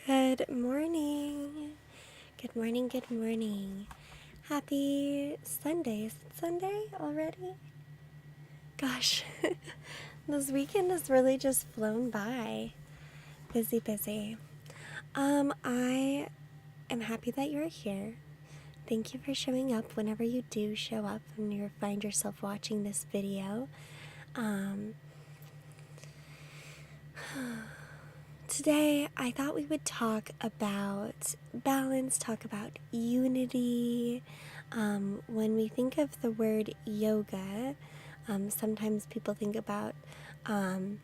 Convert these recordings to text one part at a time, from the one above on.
Good morning. Good morning, good morning. Happy Sunday. Is it Sunday already? Gosh, this weekend has really just flown by. Busy. I am happy that you're here. Thank you for showing up whenever you do show up and you find yourself watching this video. Today, I thought we would talk about balance, talk about unity. When we think of the word yoga, sometimes people think about asana,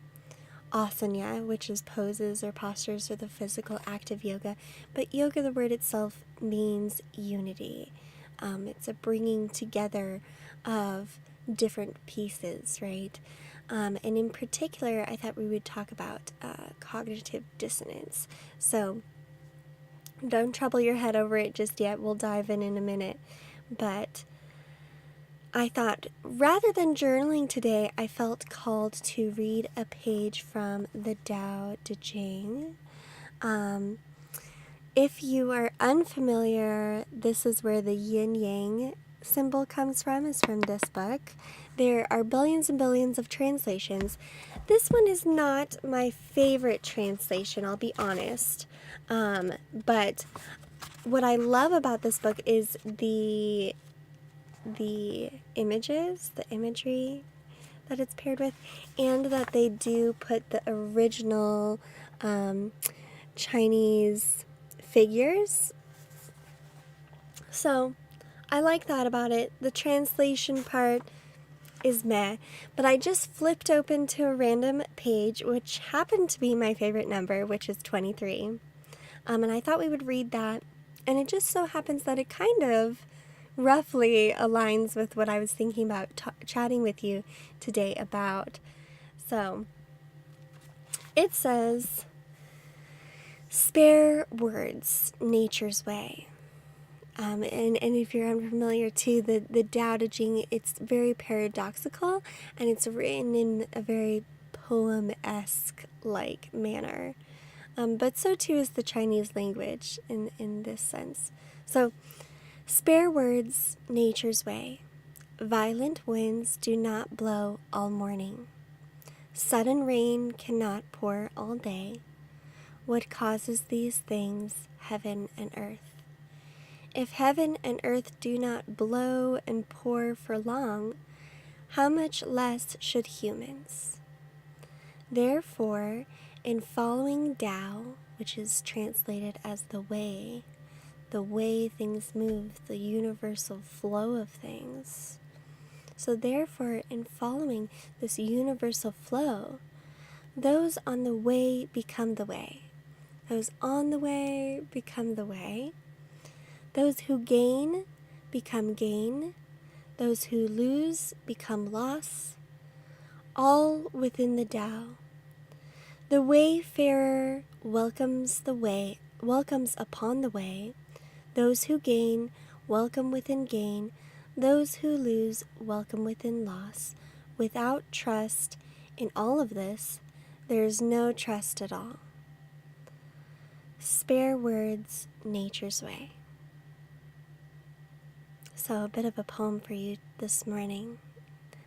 which is poses or postures or the physical act of yoga. But yoga, the word itself, means unity. It's a bringing together of different pieces, right? And in particular, I thought we would talk about cognitive dissonance. So don't trouble your head over it just yet. We'll dive in a minute. But I thought rather than journaling today, I felt called to read a page from the Tao Te Ching. If you are unfamiliar, this is where the yin-yang symbol comes from, is from this book. There are billions and billions of translations. This one is not my favorite translation, I'll be honest. But what I love about this book is the images, the imagery that it's paired with, and that they do put the original Chinese figures. So I like that about it. The translation part is meh, but I just flipped open to a random page, which happened to be my favorite number, which is 23. And I thought we would read that, and it just so happens that it kind of roughly aligns with what I was thinking about chatting with you today about. So it says, Spare words, nature's way. And if you're unfamiliar too, the Tao Te Ching, it's very paradoxical, and it's written in a very poem-esque like manner. But so too is the Chinese language in this sense. So, spare words, nature's way. Violent winds do not blow all morning. Sudden rain cannot pour all day. What causes these things, heaven and earth? If heaven and earth do not blow and pour for long, how much less should humans? Therefore, in following Tao, which is translated as the way things move, the universal flow of things. So therefore, in following this universal flow, those on the way become the way. Those on the way become the way. Those who gain become gain. Those who lose become loss. All within the Tao. The wayfarer welcomes upon the way. Those who gain welcome within gain. Those who lose welcome within loss. Without trust in all of this, there is no trust at all. Spare words, nature's way. So a bit of a poem for you this morning.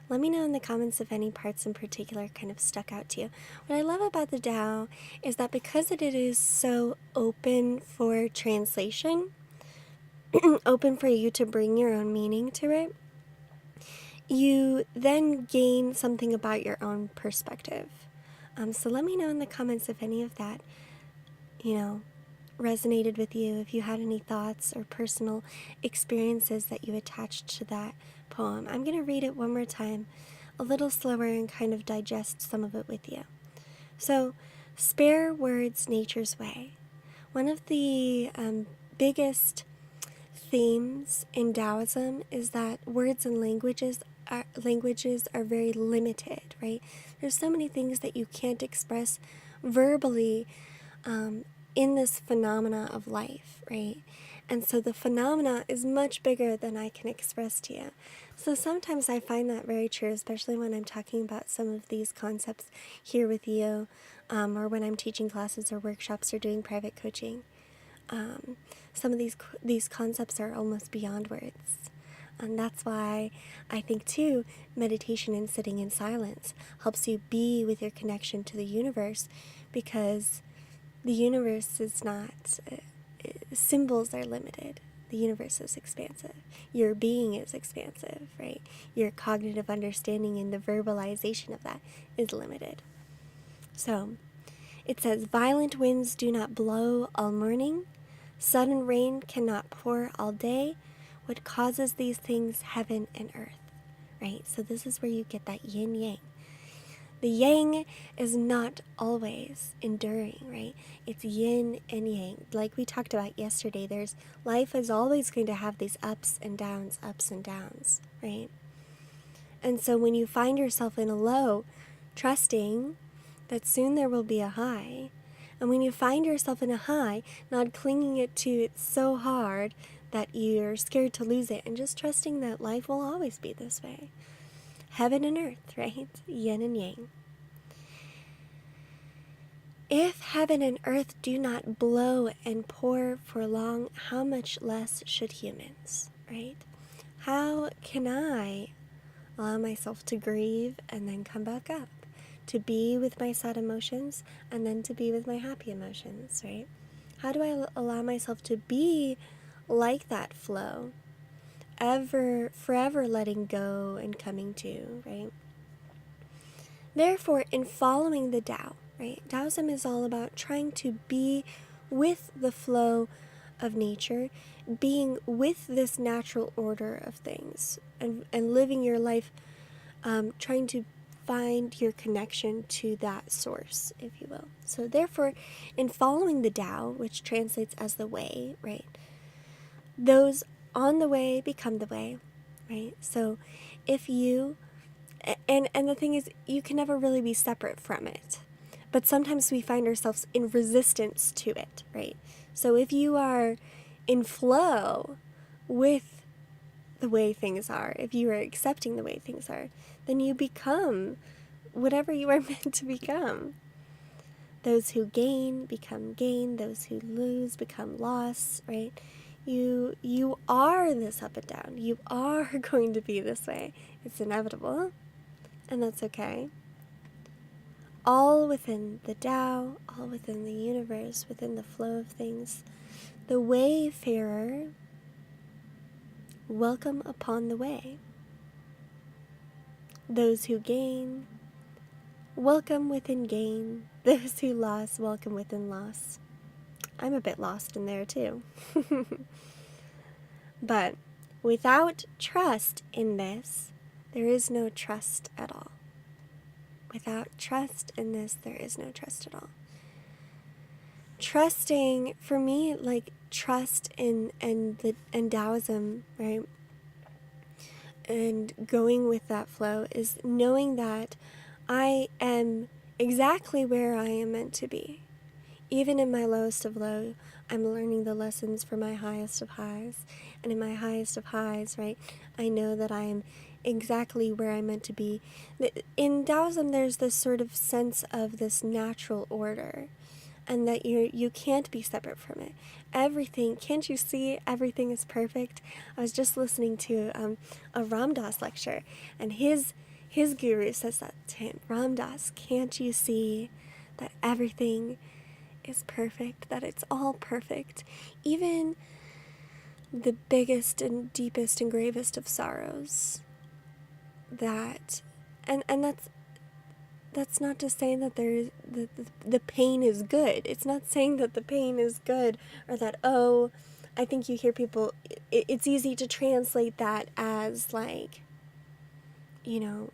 Let me know in the comments if any parts in particular kind of stuck out to you. What I love about the Tao is that because it is so open for translation, open for you to bring your own meaning to it, you then gain something about your own perspective. So let me know in the comments if any of that, resonated with you, if you had any thoughts or personal experiences that you attached to that poem. I'm going to read it one more time, a little slower, and kind of digest some of it with you. So, spare words, nature's way. One of the biggest themes in Taoism is that words and languages are very limited, right? There's so many things that you can't express verbally in this phenomena of life, right? And so the phenomena is much bigger than I can express to you. So sometimes I find that very true, especially when I'm talking about some of these concepts here with you, or when I'm teaching classes or workshops or doing private coaching. Some of these concepts are almost beyond words. And that's why I think, too, meditation and sitting in silence helps you be with your connection to the universe, because the universe is not, symbols are limited. The universe is expansive. Your being is expansive, right? Your cognitive understanding and the verbalization of that is limited. So, it says, violent winds do not blow all morning. Sudden rain cannot pour all day. What causes these things, heaven and earth, right? So this is where you get that yin-yang. The yang is not always enduring, right? It's yin and yang. Like we talked about yesterday, life is always going to have these ups and downs, right? And so when you find yourself in a low, trusting that soon there will be a high, and when you find yourself in a high, not clinging to it so hard that you're scared to lose it, and just trusting that life will always be this way. Heaven and earth, right? Yin and yang. If heaven and earth do not blow and pour for long, how much less should humans, right? How can I allow myself to grieve and then come back up? To be with my sad emotions and then to be with my happy emotions, right? How do I allow myself to be like that flow? Forever letting go and coming to, right? Therefore, in following the Tao, right? Taoism is all about trying to be with the flow of nature, being with this natural order of things, and living your life trying to find your connection to that source, if you will. So therefore, in following the Tao, which translates as the way, right? Those on the way become the way, right? So if you, and the thing is, you can never really be separate from it. but sometimes we find ourselves in resistance to it, right? So if you are in flow with the way things are, if you are accepting the way things are, then you become whatever you are meant to become. Those who gain become gain, those who lose become loss, right? You are this up and down. You are going to be this way. It's inevitable, and that's okay. All within the Tao, all within the universe, within the flow of things. The wayfarer, welcome upon the way. Those who gain, welcome within gain. Those who lost, welcome within loss. I'm a bit lost in there too. But without trust in this, there is no trust at all. Without trust in this, there is no trust at all. Trusting, for me, like trust in Taoism, right? And going with that flow is knowing that I am exactly where I am meant to be. Even in my lowest of low, I'm learning the lessons for my highest of highs. And in my highest of highs, right, I know that I am exactly where I'm meant to be. In Taoism, there's this sort of sense of this natural order, and that you can't be separate from it. Everything, can't you see everything is perfect? I was just listening to a Ram Dass lecture, and his guru says that to him, Ram Dass, can't you see that everything is perfect, that it's all perfect? Even the biggest and deepest and gravest of sorrows, that, and that's not to say that the pain is good. It's not saying that the pain is good, or that, oh, I think you hear people, it's easy to translate that as like, you know,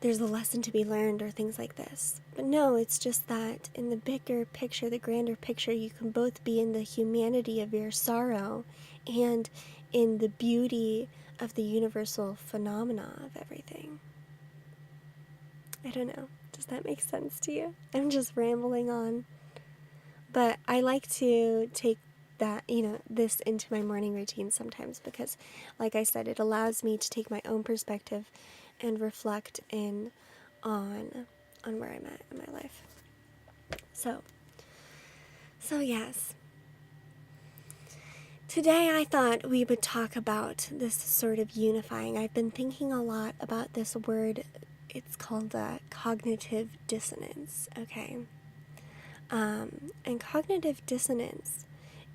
there's a lesson to be learned or things like this. But no, it's just that in the bigger picture, the grander picture, you can both be in the humanity of your sorrow and in the beauty of the universal phenomena of everything. I don't know. Does that make sense to you? I'm just rambling on. But I like to take that, this into my morning routine sometimes because, like I said, it allows me to take my own perspective and reflect in on where I'm at in my life. So yes. Today I thought we would talk about this sort of unifying. I've been thinking a lot about this word. It's called cognitive dissonance, okay? And cognitive dissonance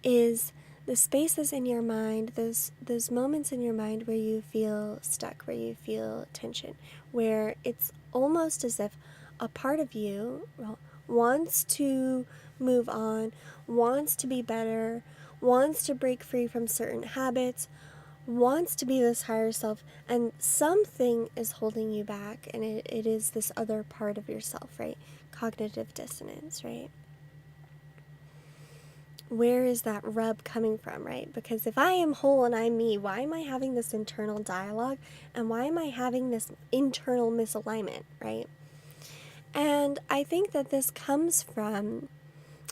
is the spaces in your mind, those moments in your mind where you feel stuck, where you feel tension, where it's almost as if a part of you wants to move on, wants to be better, wants to break free from certain habits, wants to be this higher self, and something is holding you back, and it is this other part of yourself, right? Cognitive dissonance, right? Where is that rub coming from, right? Because if I am whole and I'm me, why am I having this internal dialogue? And why am I having this internal misalignment, right? And I think that this comes from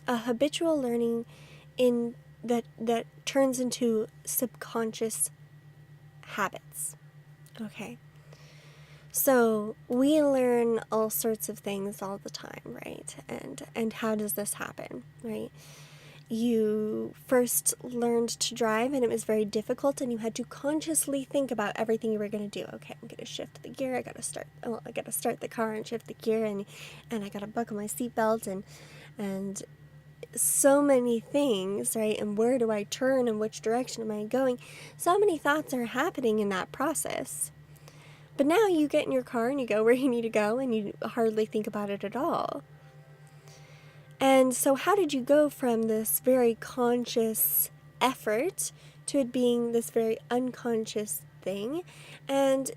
a habitual learning that turns into subconscious habits, okay? So we learn all sorts of things all the time, right? And how does this happen, right? You first learned to drive and it was very difficult and you had to consciously think about everything you were going to do. Okay, I'm going to shift the gear, I got to start the car and shift the gear, and I got to buckle my seatbelt and so many things, right? And where do I turn and which direction am I going? So many thoughts are happening in that process. But now you get in your car and you go where you need to go and you hardly think about it at all. And so how did you go from this very conscious effort to it being this very unconscious thing? And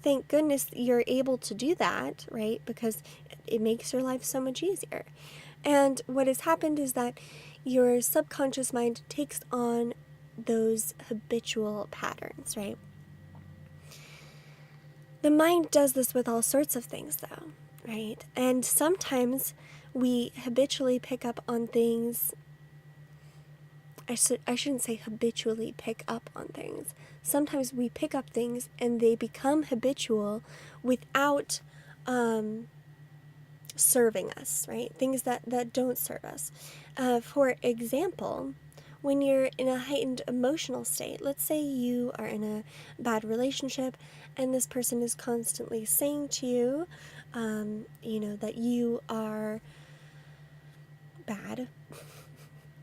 thank goodness you're able to do that, right? Because it makes your life so much easier. And what has happened is that your subconscious mind takes on those habitual patterns, right? The mind does this with all sorts of things, though, right? And sometimes we habitually pick up on things. I shouldn't say habitually pick up on things. Sometimes we pick up things and they become habitual without serving us, right? Things that don't serve us. For example, when you're in a heightened emotional state, let's say you are in a bad relationship and this person is constantly saying to you, that you are bad.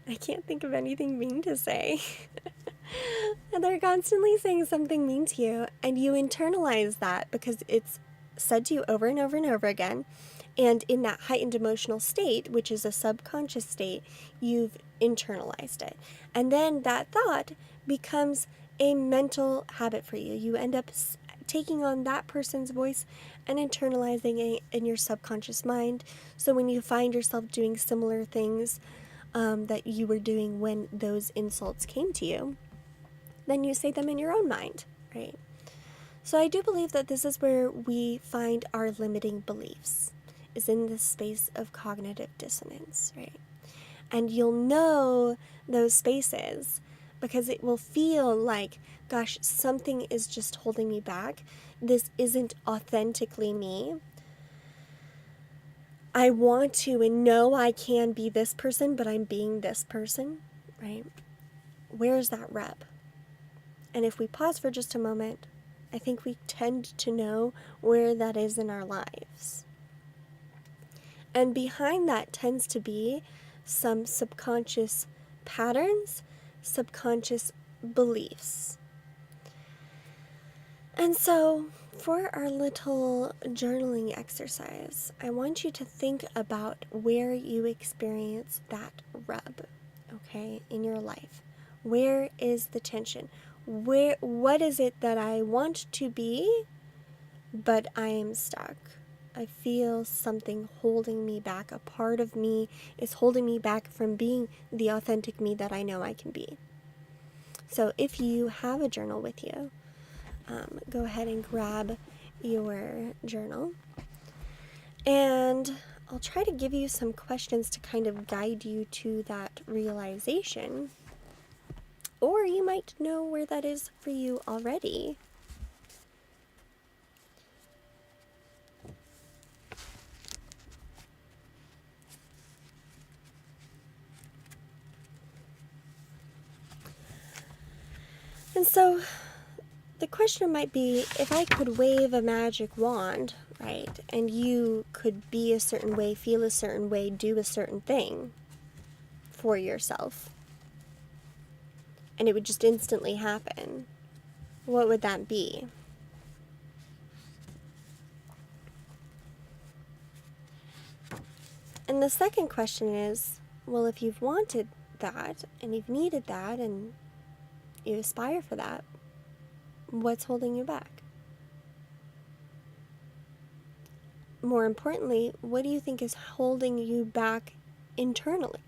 I can't think of anything mean to say. And they're constantly saying something mean to you, and you internalize that because it's said to you over and over and over again. And in that heightened emotional state, which is a subconscious state, you've internalized it. And then that thought becomes a mental habit for you. You end up taking on that person's voice and internalizing it in your subconscious mind. So when you find yourself doing similar things that you were doing when those insults came to you, then you say them in your own mind, right? So I do believe that this is where we find our limiting beliefs, is in this space of cognitive dissonance, right? And you'll know those spaces because it will feel like, gosh, something is just holding me back. This isn't authentically me. I want to and know I can be this person, but I'm being this person, right? Where's that rep? And if we pause for just a moment, I think we tend to know where that is in our lives. And behind that tends to be some subconscious patterns, subconscious beliefs. And so, for our little journaling exercise, I want you to think about where you experience that rub, okay, in your life. Where is the tension? What is it that I want to be, but I am stuck? I feel something holding me back. A part of me is holding me back from being the authentic me that I know I can be. So if you have a journal with you, go ahead and grab your journal. And I'll try to give you some questions to kind of guide you to that realization. Or you might know where that is for you already. And so the question might be, if I could wave a magic wand, right, and you could be a certain way, feel a certain way, do a certain thing for yourself, and it would just instantly happen, what would that be? And the second question is, well, if you've wanted that, and you've needed that, and you aspire for that, what's holding you back? More importantly, what do you think is holding you back internally?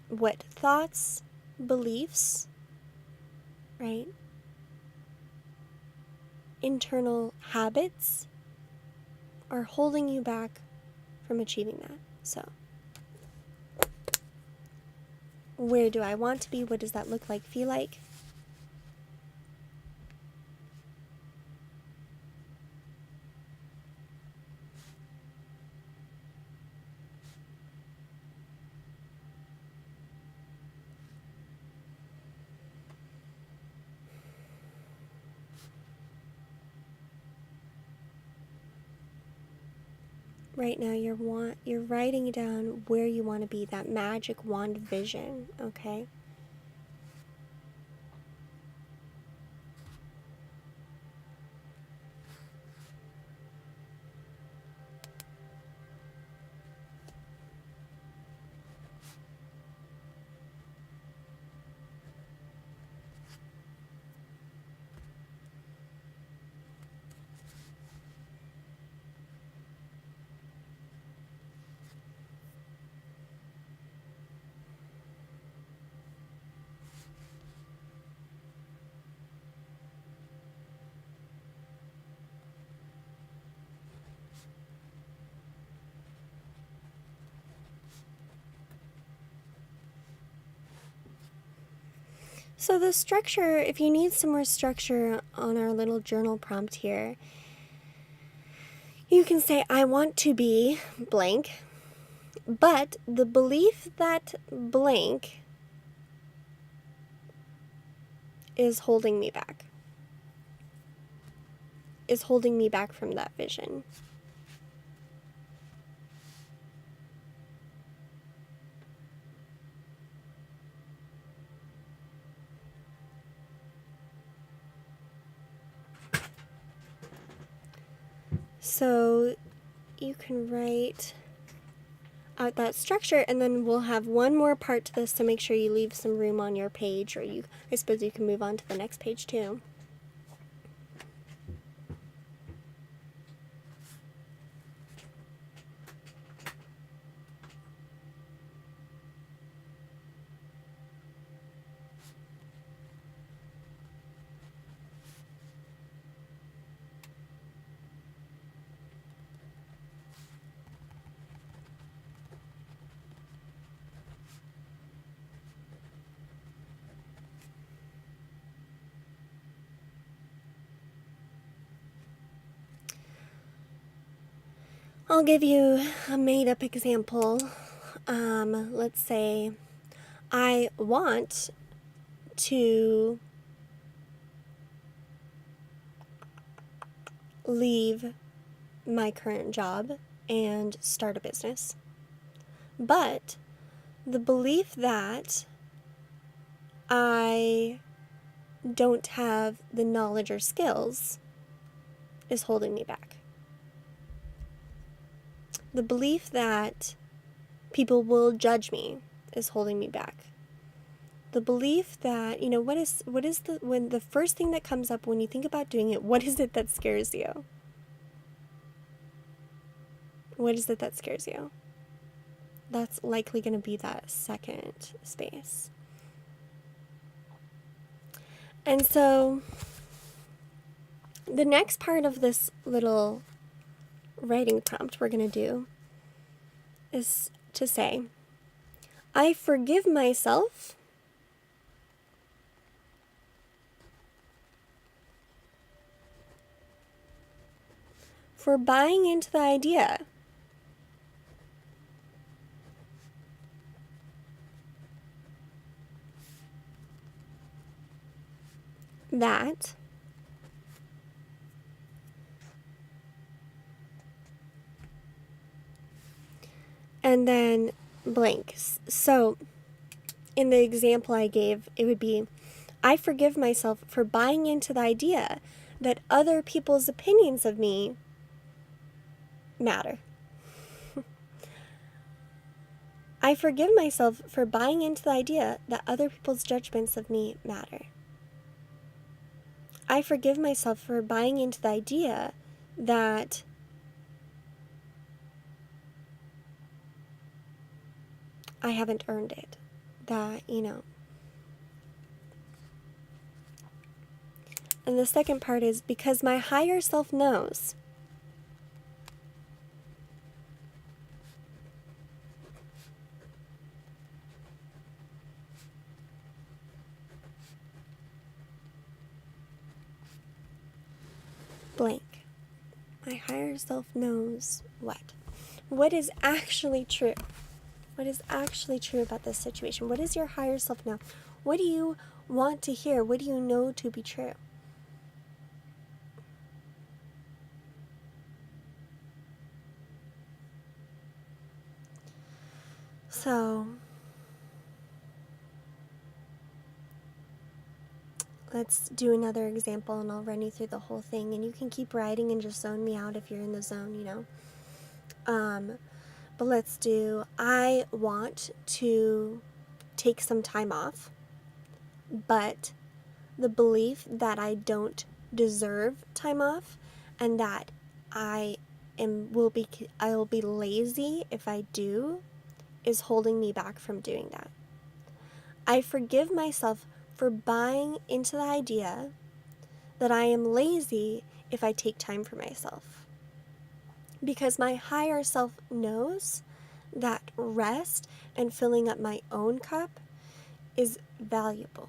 What thoughts, beliefs, right? Internal habits are holding you back from achieving that. So, where do I want to be? What does that look like, feel like? Right now, you're writing down where you want to be, that magic wand vision, okay? So the structure, if you need some more structure on our little journal prompt here, you can say, I want to be blank, but the belief that blank is holding me back, from that vision. So you can write out that structure, and then we'll have one more part to this to make sure you leave some room on your page, or I suppose you can move on to the next page too. I'll give you a made-up example. Let's say I want to leave my current job and start a business. But the belief that I don't have the knowledge or skills is holding me back. The belief that people will judge me is holding me back. The belief that, what is when the first thing that comes up when you think about doing it, what is it that scares you? What is it that scares you? That's likely going to be that second space. And so the next part of this little writing prompt we're going to do is to say, I forgive myself for buying into the idea that and then blank. So in the example I gave, it would be, I forgive myself for buying into the idea that other people's opinions of me matter. I forgive myself for buying into the idea that other people's judgments of me matter. I forgive myself for buying into the idea that I haven't earned it. That, And the second part is, because my higher self knows blank. My higher self knows what? What is actually true? What is actually true about this situation? What does your higher self know? What do you want to hear? What do you know to be true? So, let's do another example, and I'll run you through the whole thing, and you can keep writing and just zone me out if you're in the zone, But let's do, I want to take some time off, but the belief that I don't deserve time off and that I will be lazy if I do is holding me back from doing that. I forgive myself for buying into the idea that I am lazy if I take time for myself. Because my higher self knows that rest and filling up my own cup is valuable.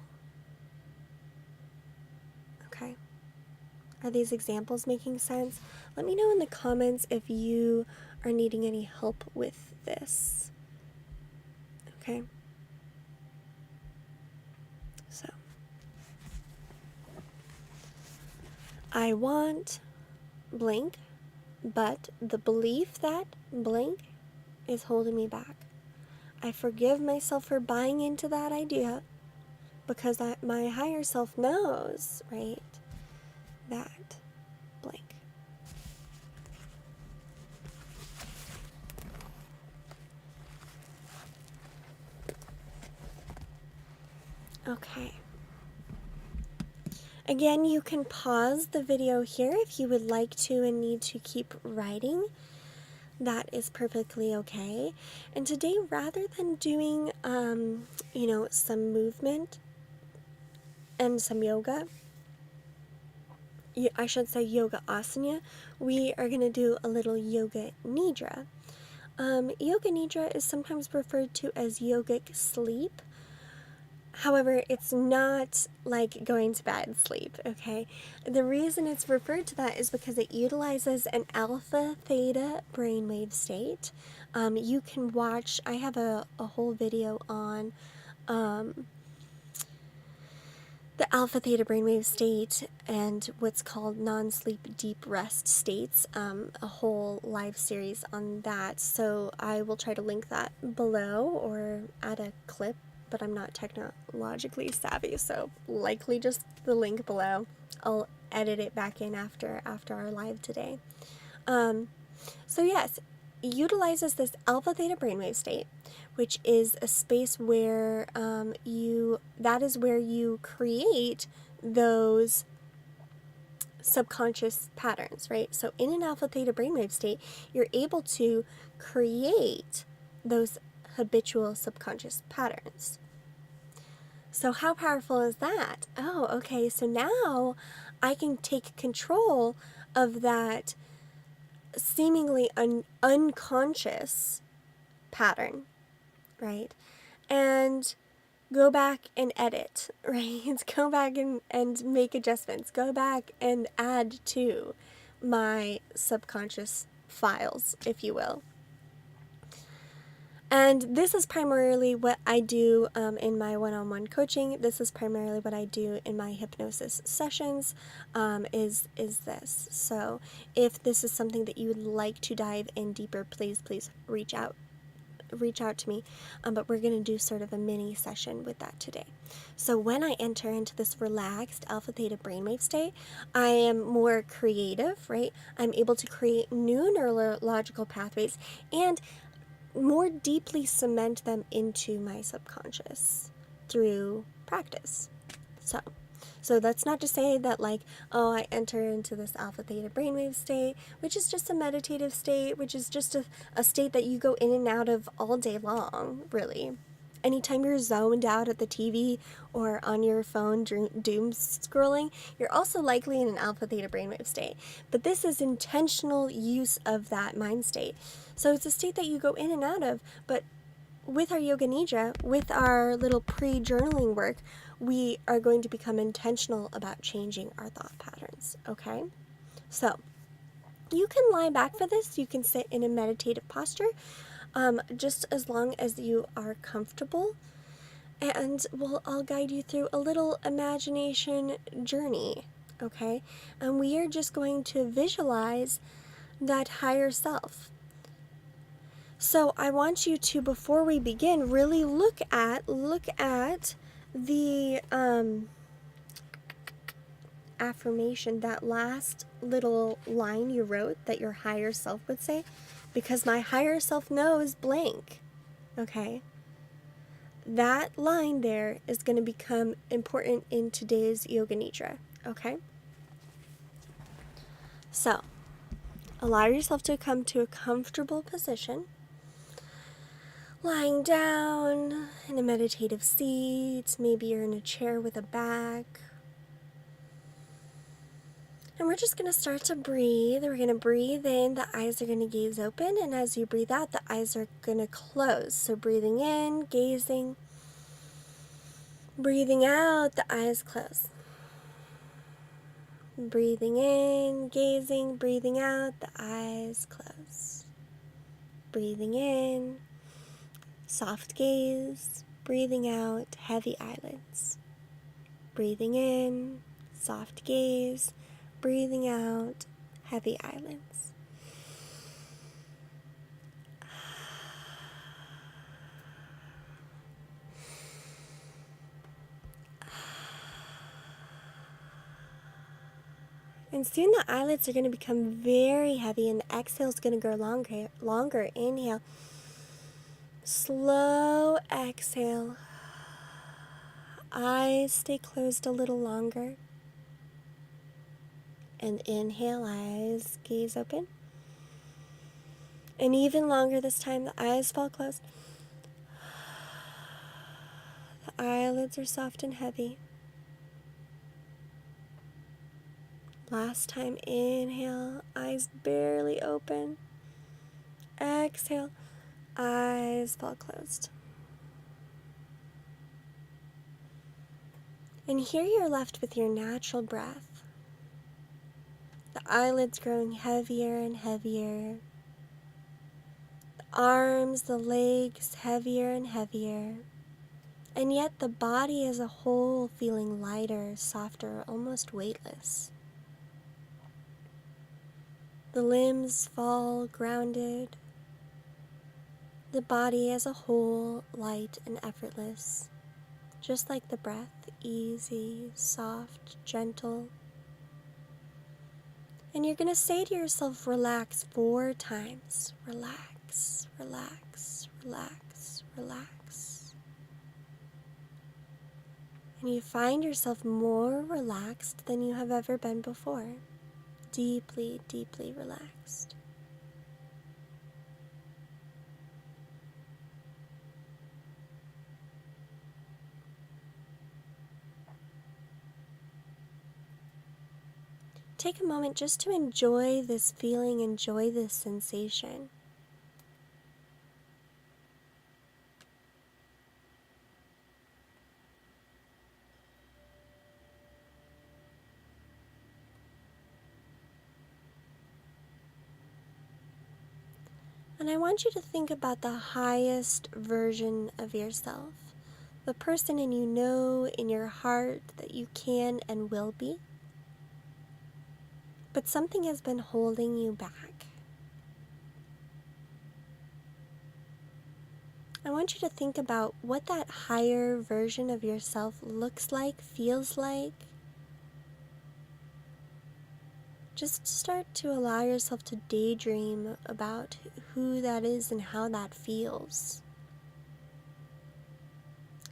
Are these examples making sense? Let me know in the comments if you are needing any help with this. Okay? So, I want blank, but the belief that blank is holding me back. I forgive myself for buying into that idea because my higher self knows, right, that blank. Okay. Again, you can pause the video here if you would like to and need to keep writing. That is perfectly okay. And today, rather than doing, some movement and some yoga, I should say yoga asana, we are going to do a little yoga nidra. Yoga nidra is sometimes referred to as yogic sleep. However, it's not like going to bed sleep, okay? The reason it's referred to that is because it utilizes an alpha theta brainwave state. You can watch, I have a whole video on the alpha theta brainwave state and what's called non-sleep deep rest states, a whole live series on that. So I will try to link that below or add a clip, but I'm not technologically savvy, so likely just the link below. I'll edit it back in after our live today. So yes, utilizes this alpha theta brainwave state, which is a space where that is where you create those subconscious patterns, right? So in an alpha theta brainwave state, you're able to create those habitual subconscious patterns. So how powerful is that? Oh, okay, so now I can take control of that seemingly unconscious pattern, right? And go back and edit, right? Go back and make adjustments. Go back and add to my subconscious files, if you will. And this is primarily what I do in my one-on-one coaching. This is primarily what I do in my hypnosis sessions, is this. So if this is something that you would like to dive in deeper, please reach out to me, but we're going to do sort of a mini session with that today. So when I enter into this relaxed alpha theta brainwave state, I am more creative, right? I'm able to create new neurological pathways and more deeply cement them into my subconscious through practice. So that's not to say that I enter into this alpha theta brainwave state, which is just a meditative state, which is just a state that you go in and out of all day long, really. Anytime you're zoned out at the TV or on your phone doom scrolling, you're also likely in an alpha theta brainwave state. But this is intentional use of that mind state. So it's a state that you go in and out of, but with our yoga nidra, with our little pre-journaling work, we are going to become intentional about changing our thought patterns, okay? So you can lie back for this. You can sit in a meditative posture, just as long as you are comfortable. And I'll guide you through a little imagination journey, okay? And we are just going to visualize that higher self. So I want you to, before we begin, really look at the affirmation, that last little line you wrote that your higher self would say, because my higher self knows blank, okay? That line there is going to become important in today's yoga nidra, okay? So, allow yourself to come to a comfortable position, lying down in a meditative seat. Maybe you're in a chair with a back. And we're just going to start to breathe. We're going to breathe in, the eyes are going to gaze open, and as you breathe out, the eyes are going to close. So breathing in, gazing. Breathing out, the eyes close. Breathing in, gazing, breathing out, the eyes close. Breathing in, soft gaze, breathing out, heavy eyelids. Breathing in, soft gaze, breathing out, heavy eyelids. And soon the eyelids are going to become very heavy and the exhale is going to go longer. Inhale. Slow exhale. Eyes stay closed a little longer. And inhale, eyes gaze open. And even longer this time, the eyes fall closed. The eyelids are soft and heavy. Last time, inhale, eyes barely open. Exhale, eyes fall closed. And here you're left with your natural breath. The eyelids growing heavier and heavier. The arms, the legs heavier and heavier. And yet the body as a whole feeling lighter, softer, almost weightless. The limbs fall grounded. The body as a whole light and effortless. Just like the breath, easy, soft, gentle. And you're going to say to yourself, relax 4 times. Relax, relax, relax, relax. And you find yourself more relaxed than you have ever been before. Deeply, deeply relaxed. Take a moment just to enjoy this feeling, enjoy this sensation. And I want you to think about the highest version of yourself, the person you know in your heart that you can and will be. But something has been holding you back. I want you to think about what that higher version of yourself looks like, feels like. Just start to allow yourself to daydream about who that is and how that feels.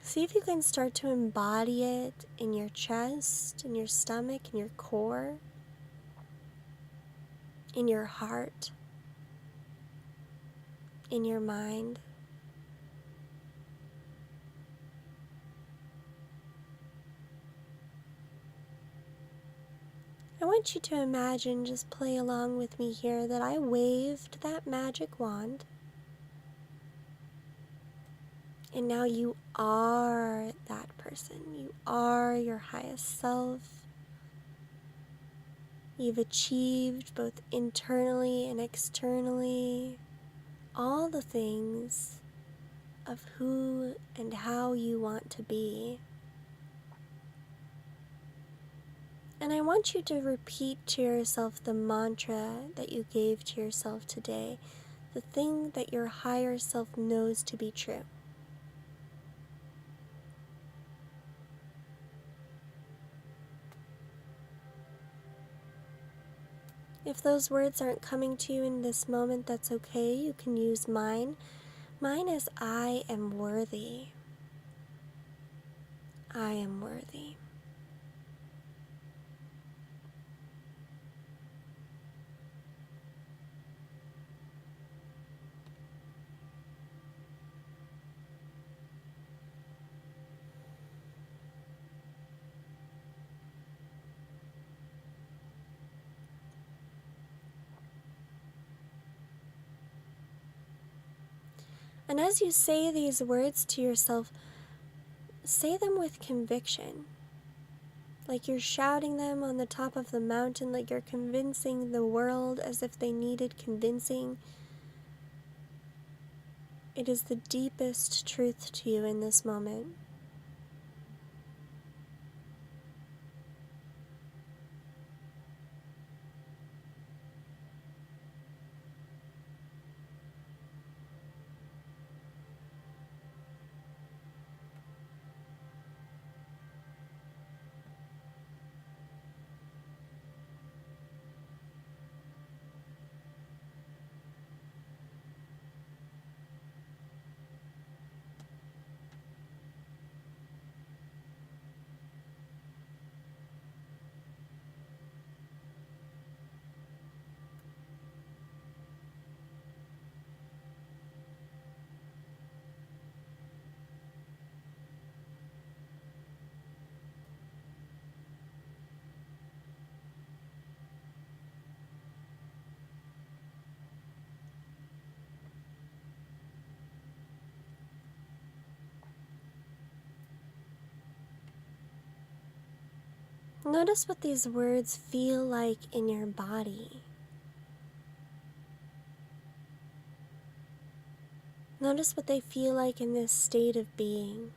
See if you can start to embody it in your chest, in your stomach, in your core, in your heart, in your mind. I want you to imagine, just play along with me here, that I waved that magic wand. And now you are that person. You are your highest self. You've achieved both internally and externally all the things of who and how you want to be. And I want you to repeat to yourself the mantra that you gave to yourself today, the thing that your higher self knows to be true. If those words aren't coming to you in this moment, that's okay. You can use mine. Mine is, I am worthy. I am worthy. And as you say these words to yourself, say them with conviction. like you're shouting them on the top of the mountain, like you're convincing the world as if they needed convincing. It is the deepest truth to you in this moment. Notice what these words feel like in your body. Notice what they feel like in this state of being.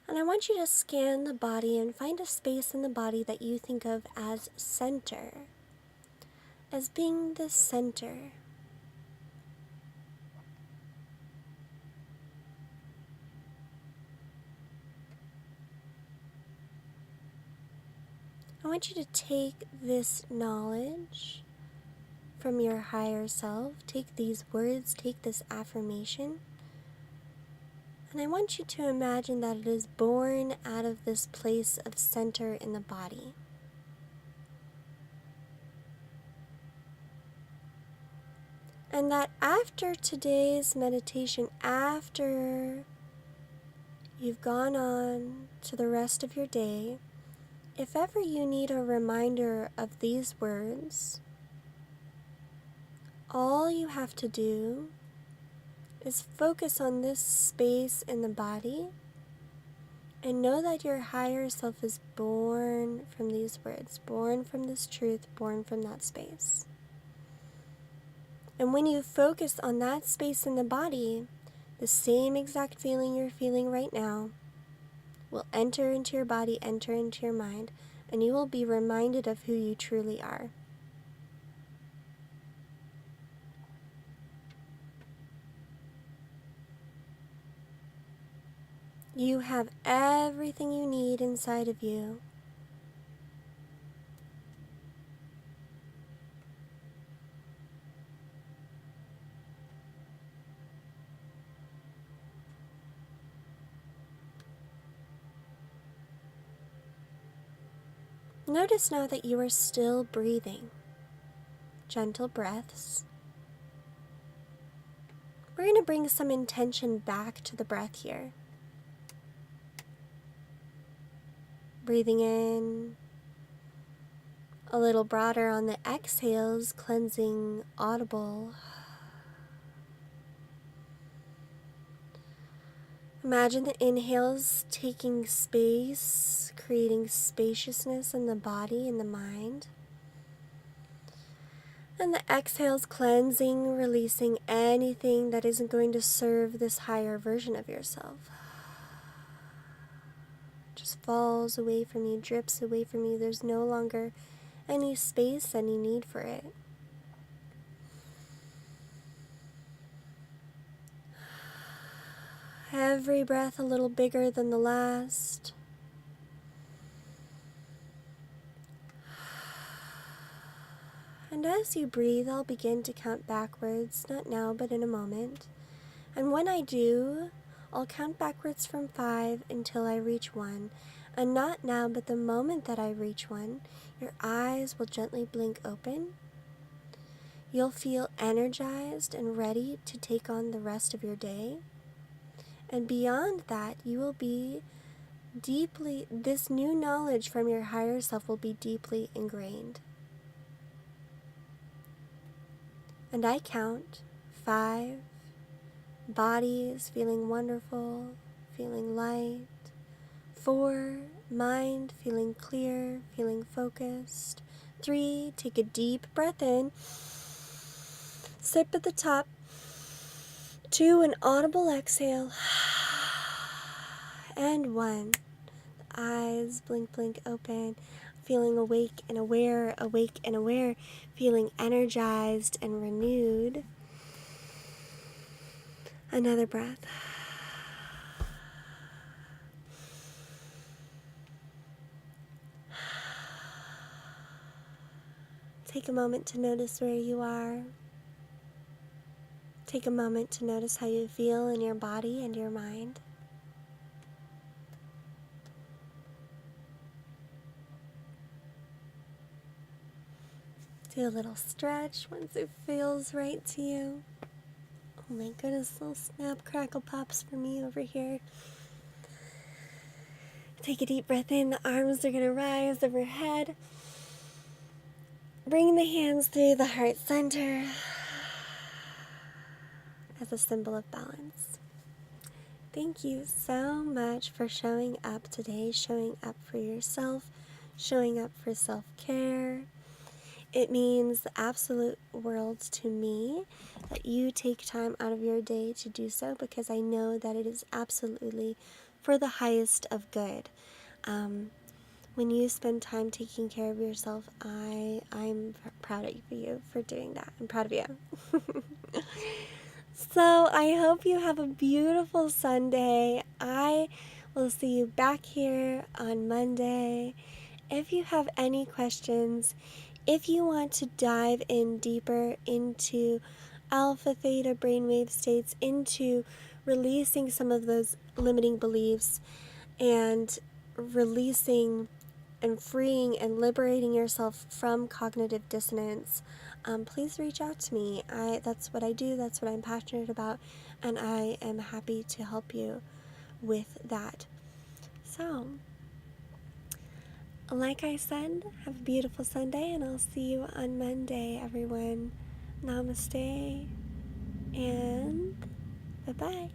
And I want you to scan the body and find a space in the body that you think of as center, as being the center. I want you to take this knowledge from your higher self, take these words, take this affirmation, and I want you to imagine that it is born out of this place of center in the body. And that after today's meditation, after you've gone on to the rest of your day, if ever you need a reminder of these words, all you have to do is focus on this space in the body and know that your higher self is born from these words, born from this truth, born from that space. And when you focus on that space in the body, the same exact feeling you're feeling right now will enter into your body, enter into your mind, and you will be reminded of who you truly are. You have everything you need inside of you. Notice now that you are still breathing. Gentle breaths. We're going to bring some intention back to the breath here. Breathing in, a little broader on the exhales, cleansing, audible. Imagine the inhales taking space, creating spaciousness in the body and the mind. And the exhales cleansing, releasing anything that isn't going to serve this higher version of yourself. Just falls away from you, drips away from you. There's no longer any space, any need for it. Every breath a little bigger than the last. And as you breathe, I'll begin to count backwards, not now, but in a moment. And when I do, I'll count backwards from 5 until I reach 1. And not now, but the moment that I reach 1, your eyes will gently blink open. You'll feel energized and ready to take on the rest of your day. And beyond that, you will be this new knowledge from your higher self will be deeply ingrained. And I count 5, body is feeling wonderful, feeling light. 4, mind feeling clear, feeling focused. 3, take a deep breath in, sip at the top. 2, an audible exhale. And 1, the eyes blink open, feeling awake and aware, feeling energized and renewed. Another breath. Take a moment to notice where you are. Take a moment to notice how you feel in your body and your mind. Do a little stretch once it feels right to you. Oh my goodness, little snap, crackle pops for me over here. Take a deep breath in. The arms are going to rise overhead. Bring the hands through the heart center as a symbol of balance. Thank you so much for showing up today, showing up for yourself, showing up for self-care. It means the absolute world to me that you take time out of your day to do so, because I know that it is absolutely for the highest of good. When you spend time taking care of yourself, I'm proud of you for doing that. I'm proud of you. So I hope you have a beautiful Sunday. I will see you back here on Monday. If you have any questions, if you want to dive in deeper into alpha, theta, brainwave states, into releasing some of those limiting beliefs and releasing and freeing and liberating yourself from cognitive dissonance, please reach out to me. That's what I do, that's what I'm passionate about, and I am happy to help you with that. So, like I said, have a beautiful Sunday, and I'll see you on Monday, everyone. Namaste, and bye-bye.